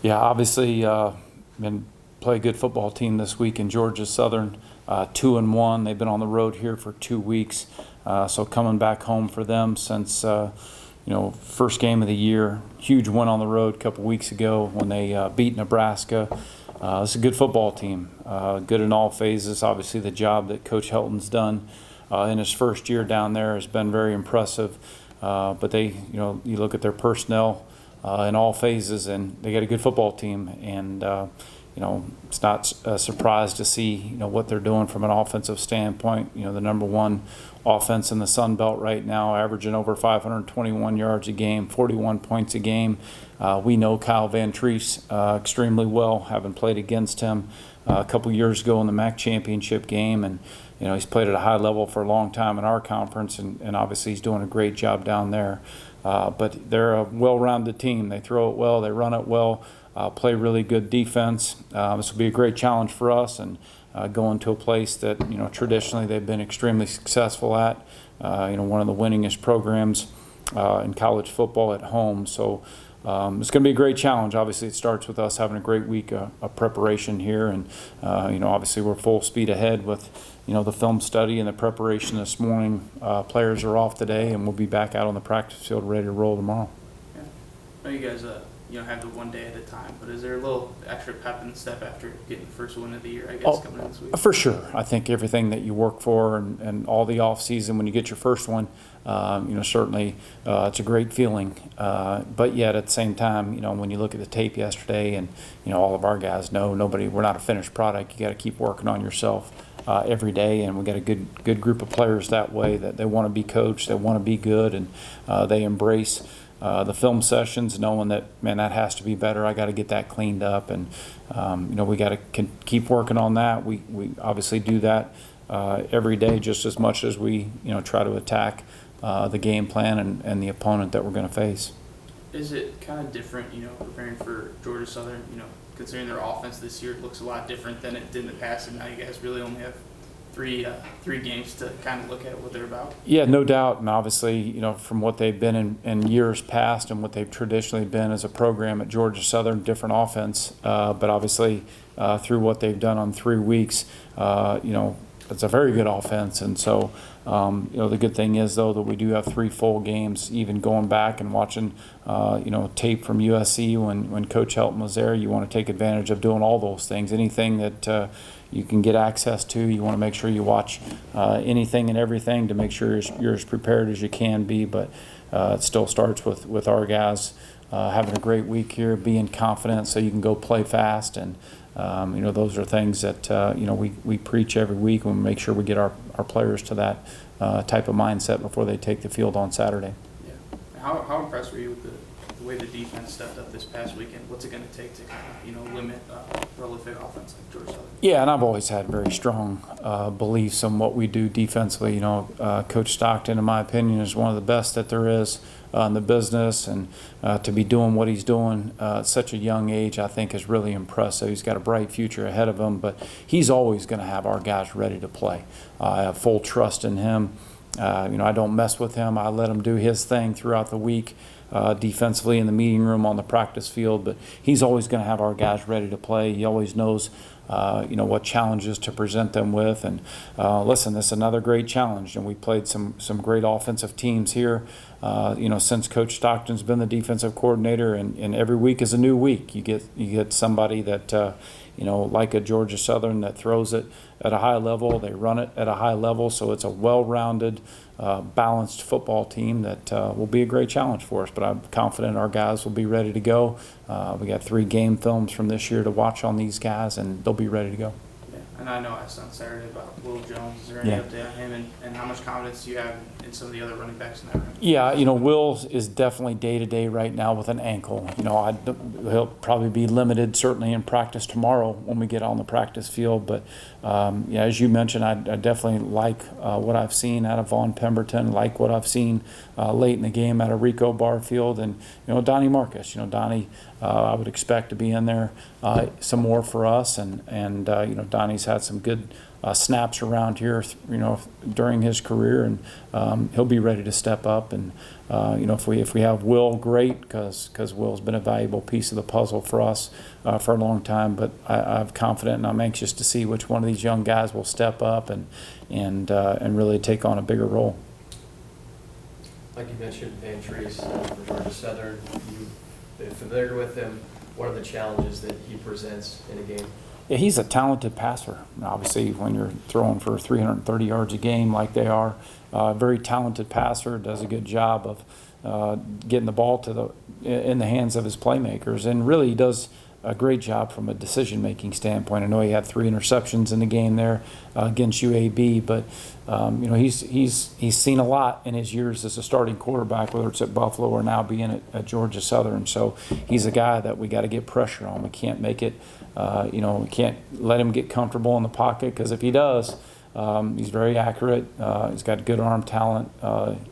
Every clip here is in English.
Yeah, obviously, been play a good football team this week in Georgia Southern, 2-1. They've been on the road here for 2 weeks, so coming back home for them since first game of the year. Huge win on the road a couple weeks ago when they beat Nebraska. It's a good football team, good in all phases. Obviously, the job that Coach Helton's done in his first year down there has been very impressive. But they, you look at their personnel in all phases, and they got a good football team. And it's not a surprise to see what they're doing from an offensive standpoint. The number one offense in the Sun Belt right now, averaging over 521 yards a game, 41 points a game. We know Kyle Van Treese extremely well, having played against him a couple years ago in the MAC championship game, and he's played at a high level for a long time in our conference, and obviously he's doing a great job down there. But they're a well-rounded team. They throw it well, they run it well, play really good defense. This will be a great challenge for us, and going to a place that traditionally they've been extremely successful at. One of the winningest programs in college football at home. So it's going to be a great challenge. Obviously, it starts with us having a great week of preparation here, and obviously we're full speed ahead with the film study and the preparation this morning. Players are off today, and we'll be back out on the practice field ready to roll tomorrow. Yeah. I know you guys have the one day at a time, but is there a little extra pep in the step after getting the first win of the year, I guess, coming in this week? For sure. I think everything that you work for and all the off season, when you get your first one, certainly it's a great feeling. But yet at the same time, when you look at the tape yesterday, and all of our guys know we're not a finished product. You got to keep working on yourself every day, and we got a good group of players that way, that they want to be coached, they want to be good, and they embrace the film sessions, knowing that, man, that has to be better. I got to get that cleaned up, and we got to keep working on that. We obviously do that every day, just as much as we try to attack the game plan and the opponent that we're going to face. Is it kind of different, preparing for Georgia Southern? Considering their offense this year looks a lot different than it did in the past, and now you guys really only have three games to kind of look at what they're about. Yeah, no doubt. And obviously, from what they've been in years past and what they've traditionally been as a program at Georgia Southern, different offense. But obviously, through what they've done on 3 weeks, it's a very good offense. And so, the good thing is, though, that we do have 3 full games. Even going back and watching, tape from USC when Coach Helton was there, you want to take advantage of doing all those things. Anything that you can get access to, you want to make sure you watch anything and everything to make sure you're as prepared as you can be. But it still starts with our guys having a great week here, being confident so you can go play fast. And those are things that we preach every week, and we make sure we get our players to that type of mindset before they take the field on Saturday. Yeah. How impressed were you with the way the defense stepped up this past weekend? What's it going to take to kind of limit prolific offense like Georgia Southern? Yeah, and I've always had very strong beliefs on what we do defensively. Coach Stockton, in my opinion, is one of the best that there is in the business, and to be doing what he's doing at such a young age, I think, is really impressive. He's got a bright future ahead of him, but he's always going to have our guys ready to play. I have full trust in him. I don't mess with him. I let him do his thing throughout the week, defensively in the meeting room, on the practice field, but he's always going to have our guys ready to play. He always knows what challenges to present them with. And listen, this is another great challenge, and we played some great offensive teams here since Coach Stockton's been the defensive coordinator, and every week is a new week. You get somebody that like a Georgia Southern that throws it at a high level, they run it at a high level, so it's a well-rounded, balanced football team that will be a great challenge for us. But I'm confident our guys will be ready to go. We got 3 game films from this year to watch on these guys, and they'll be ready to go. Yeah, and I know I asked on Saturday about Will Jones. Is there any update on him, and how much confidence do you have in some of the other running backs in that room? Yeah, Will is definitely day-to-day right now with an ankle. He'll probably be limited certainly in practice tomorrow when we get on the practice field. But as you mentioned, I definitely like what I've seen out of Vaughn Pemberton, like what I've seen late in the game out of Rico Barfield, and Donnie Marcus. Donnie I would expect to be in there some more for us. And Donnie's had some good snaps around here, during his career, and he'll be ready to step up. And if we have Will, great, because Will's been a valuable piece of the puzzle for us for a long time. But I'm confident, and I'm anxious to see which one of these young guys will step up and really take on a bigger role. Like you mentioned, Van Treese for Georgia Southern, you've been familiar with him. What are the challenges that he presents in a game? Yeah, he's a talented passer. Obviously, when you're throwing for 330 yards a game like they are, very talented passer, does a good job of getting the ball in the hands of his playmakers, and really does a great job from a decision-making standpoint. I know he had 3 interceptions in the game there against UAB, but he's seen a lot in his years as a starting quarterback, whether it's at Buffalo or now being at Georgia Southern. So he's a guy that we got to get pressure on. We can't make it, we can't let him get comfortable in the pocket, because if he does, he's very accurate. He's got good arm talent.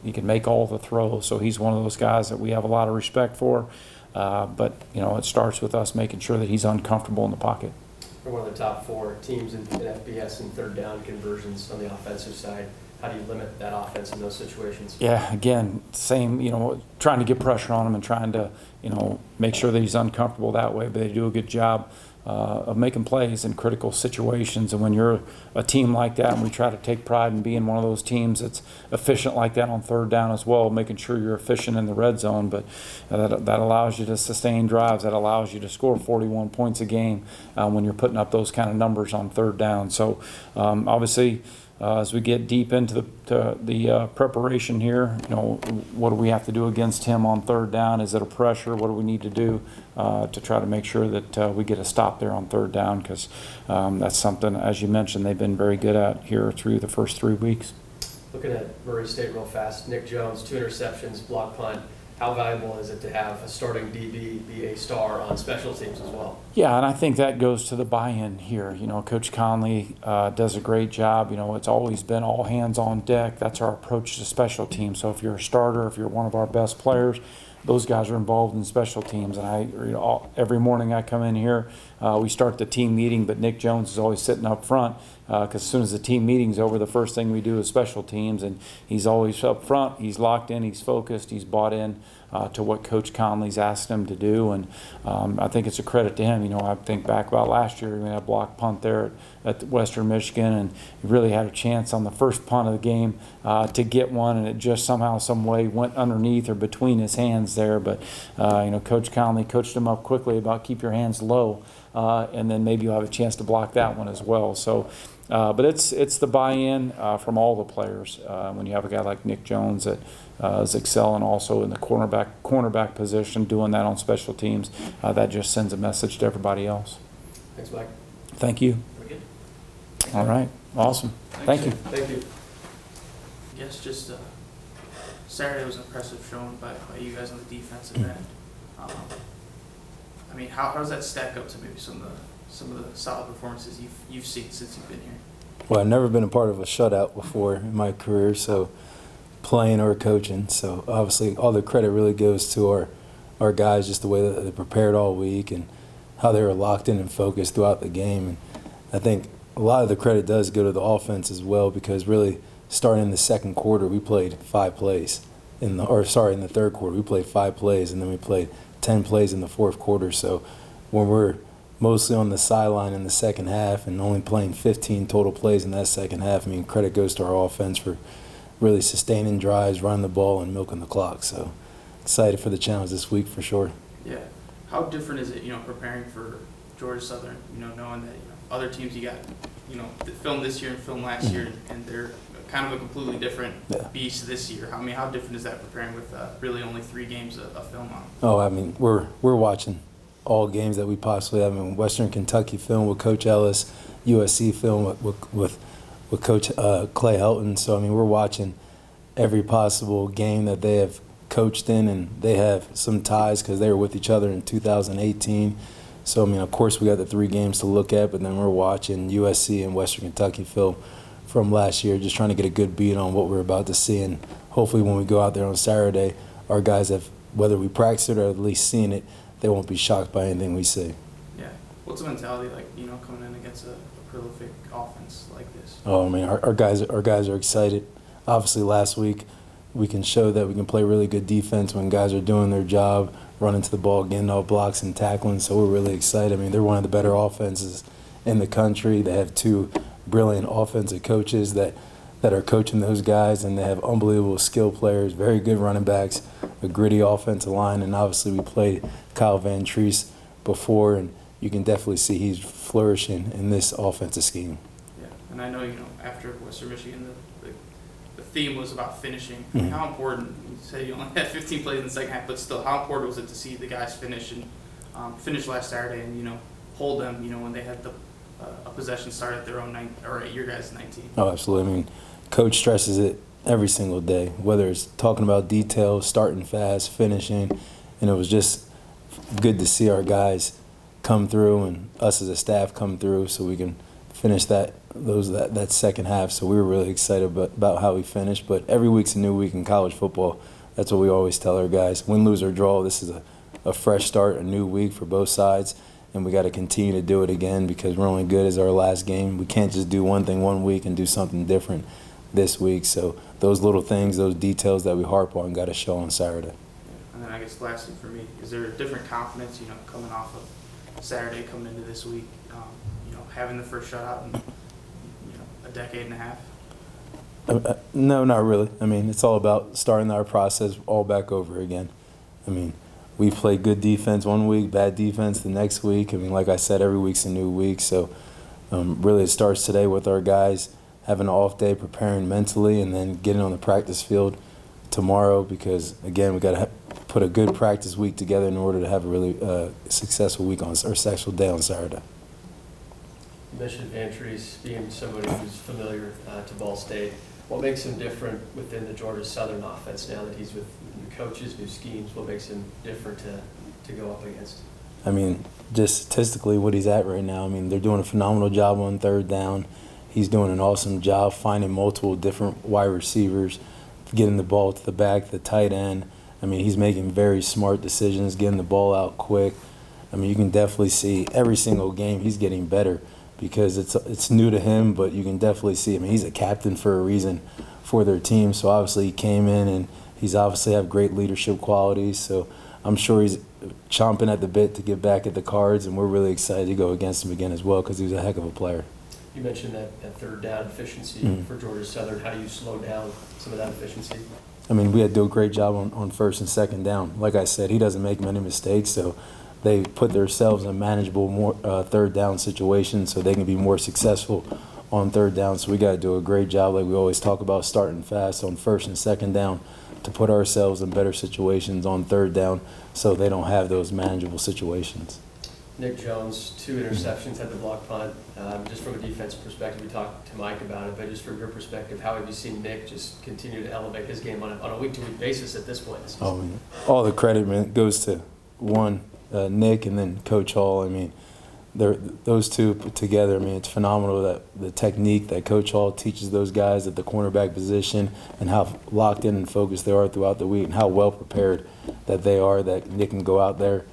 He can make all the throws. So he's one of those guys that we have a lot of respect for. But it starts with us making sure that he's uncomfortable in the pocket. We're one of the top 4 teams in FBS in third down conversions on the offensive side. How do you limit that offense in those situations? Yeah, again, same, trying to get pressure on him and trying to, make sure that he's uncomfortable that way. But they do a good job of making plays in critical situations. And when you're a team like that, and we try to take pride in being one of those teams that's efficient like that on third down as well, making sure you're efficient in the red zone. But that allows you to sustain drives. That allows you to score 41 points a game when you're putting up those kind of numbers on third down. So obviously, as we get deep into the preparation here, what do we have to do against him on third down? Is it a pressure? What do we need to do to try to make sure that we get a stop there on third down? Because that's something, as you mentioned, they've been very good at here through the first 3 weeks. Looking at Murray State real fast, Nick Jones, 2 interceptions, block punt. How valuable is it to have a starting DB be a star on special teams as well? Yeah, and I think that goes to the buy-in here. Coach Conley does a great job. It's always been all hands on deck. That's our approach to special teams. So if you're a starter, if you're one of our best players, those guys are involved in special teams. And every morning I come in here, we start the team meeting, but Nick Jones is always sitting up front because as soon as the team meeting's over, the first thing we do is special teams, and he's always up front. He's locked in, he's focused, he's bought in to what Coach Conley's asked him to do, and I think it's a credit to him. I think back about last year, we had a block punt there at Western Michigan, and he really had a chance on the first punt of the game to get one, and it just somehow, some way went underneath or between his hands there. But Coach Conley coached him up quickly about keep your hands low, and then maybe you'll have a chance to block that one as well. So. But it's the buy-in from all the players when you have a guy like Nick Jones that is excelling also in the cornerback position, doing that on special teams. That just sends a message to everybody else. Thanks, Mike. Thank you. Very good. All right. Awesome. Thank you. Thank you. I guess just Saturday was an impressive showing by you guys on the defensive end. How does that stack up to maybe some of the solid performances you've seen since you've been here? Well, I've never been a part of a shutout before in my career, so playing or coaching. So obviously all the credit really goes to our guys, just the way that they prepared all week and how they were locked in and focused throughout the game. And I think a lot of the credit does go to the offense as well, because really starting in the second quarter, we played 5 plays. In the third quarter, we played 5 plays, and then we played 10 plays in the fourth quarter. So when we're mostly on the sideline in the second half and only playing 15 total plays in that second half, credit goes to our offense for really sustaining drives, running the ball, and milking the clock. So excited for the challenge this week for sure. Yeah. How different is it, preparing for Georgia Southern, knowing that, other teams you got, that filmed this year and filmed last year, and they're kind of a completely different beast this year. How different is that preparing with really only 3 games of film on? Oh, we're watching all games that we possibly have. Western Kentucky film with Coach Ellis, USC film with Coach Clay Helton. So we're watching every possible game that they have coached in, and they have some ties because they were with each other in 2018. So of course we got the 3 games to look at, but then we're watching USC and Western Kentucky film from last year, just trying to get a good beat on what we're about to see. And hopefully when we go out there on Saturday, our guys have, whether we practice it or at least seen it, they won't be shocked by anything we say. Yeah. What's the mentality like, you know, coming in against a prolific offense like this? Oh, I mean, our guys are excited. Obviously, last week we can show that we can play really good defense when guys are doing their job, running to the ball, getting off blocks and tackling. So we're really excited. I mean, they're one of the better offenses in the country. They have two brilliant offensive coaches that are coaching those guys, and they have unbelievable skill players, very good running backs, a gritty offensive line, and obviously we played Kyle Van Treese before, and you can definitely see he's flourishing in this offensive scheme. Yeah, and I know, you know, after Western Michigan, the theme was about finishing. Mhm. How important, you said you only had 15 plays in the second half, but still, how important was it to see the guys finish and finish last Saturday and, you know, hold them, you know, when they had a possession start at their own or at your guys' 19? Oh, absolutely. I mean, coach stresses it every single day, whether it's talking about details, starting fast, finishing, and it was just good to see our guys come through and us as a staff come through so we can finish that second half. So we were really excited about how we finished. But every week's a new week in college football. That's what we always tell our guys. Win, lose, or draw, this is a fresh start, a new week for both sides. And we got to continue to do it again because we're only good as our last game. We can't just do one thing one week and do something different this week. So those little things, those details that we harp on, got to show on Saturday. Yeah. And then I guess lastly for me, is there a different confidence, you know, coming off of Saturday, coming into this week, you know, having the first shutout in, you know, a decade and a half? No, not really. I mean, it's all about starting our process all back over again. I mean, we play good defense one week, bad defense the next week. I mean, like I said, every week's a new week. So really it starts today with our guys having an off day, preparing mentally, and then getting on the practice field tomorrow because, again, we got to put a good practice week together in order to have a really successful week or successful day on Saturday. You mentioned Van Treese being somebody who's familiar to Ball State. What makes him different within the Georgia Southern offense now that he's with new coaches, new schemes? What makes him different to go up against? I mean, just statistically what he's at right now. I mean, they're doing a phenomenal job on third down. He's doing an awesome job finding multiple different wide receivers, getting the ball to the back, the tight end. I mean, he's making very smart decisions, getting the ball out quick. I mean, you can definitely see every single game he's getting better because it's new to him, but you can definitely see, I mean, he's a captain for a reason for their team. So obviously he came in and he's obviously have great leadership qualities. So I'm sure he's chomping at the bit to get back at the Cards, and we're really excited to go against him again as well because he's a heck of a player. You mentioned that third down efficiency for Georgia Southern. How do you slow down some of that efficiency? I mean, we had to do a great job on first and second down. Like I said, he doesn't make many mistakes, so they put themselves in manageable third down situations so they can be more successful on third down. So we got to do a great job, like we always talk about, starting fast on first and second down to put ourselves in better situations on third down so they don't have those manageable situations. Nick Jones, 2 interceptions, had the block punt. Just from a defensive perspective, we talked to Mike about it, but just from your perspective, how have you seen Nick just continue to elevate his game on a week-to-week basis at this point? All the credit, man, goes to Nick and then Coach Hall. I mean, those two put together, I mean, it's phenomenal that the technique that Coach Hall teaches those guys at the cornerback position and how locked in and focused they are throughout the week and how well prepared that they are, that Nick can go out there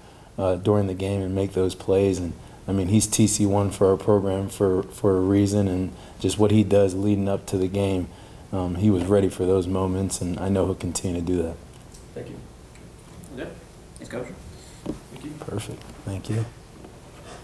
during the game and make those plays. And I mean, he's TC1 for our program for a reason, and just what he does leading up to the game, he was ready for those moments, and I know he'll continue to do that. Thank you. Yeah. Thanks, Coach. Thank you. Perfect. Thank you.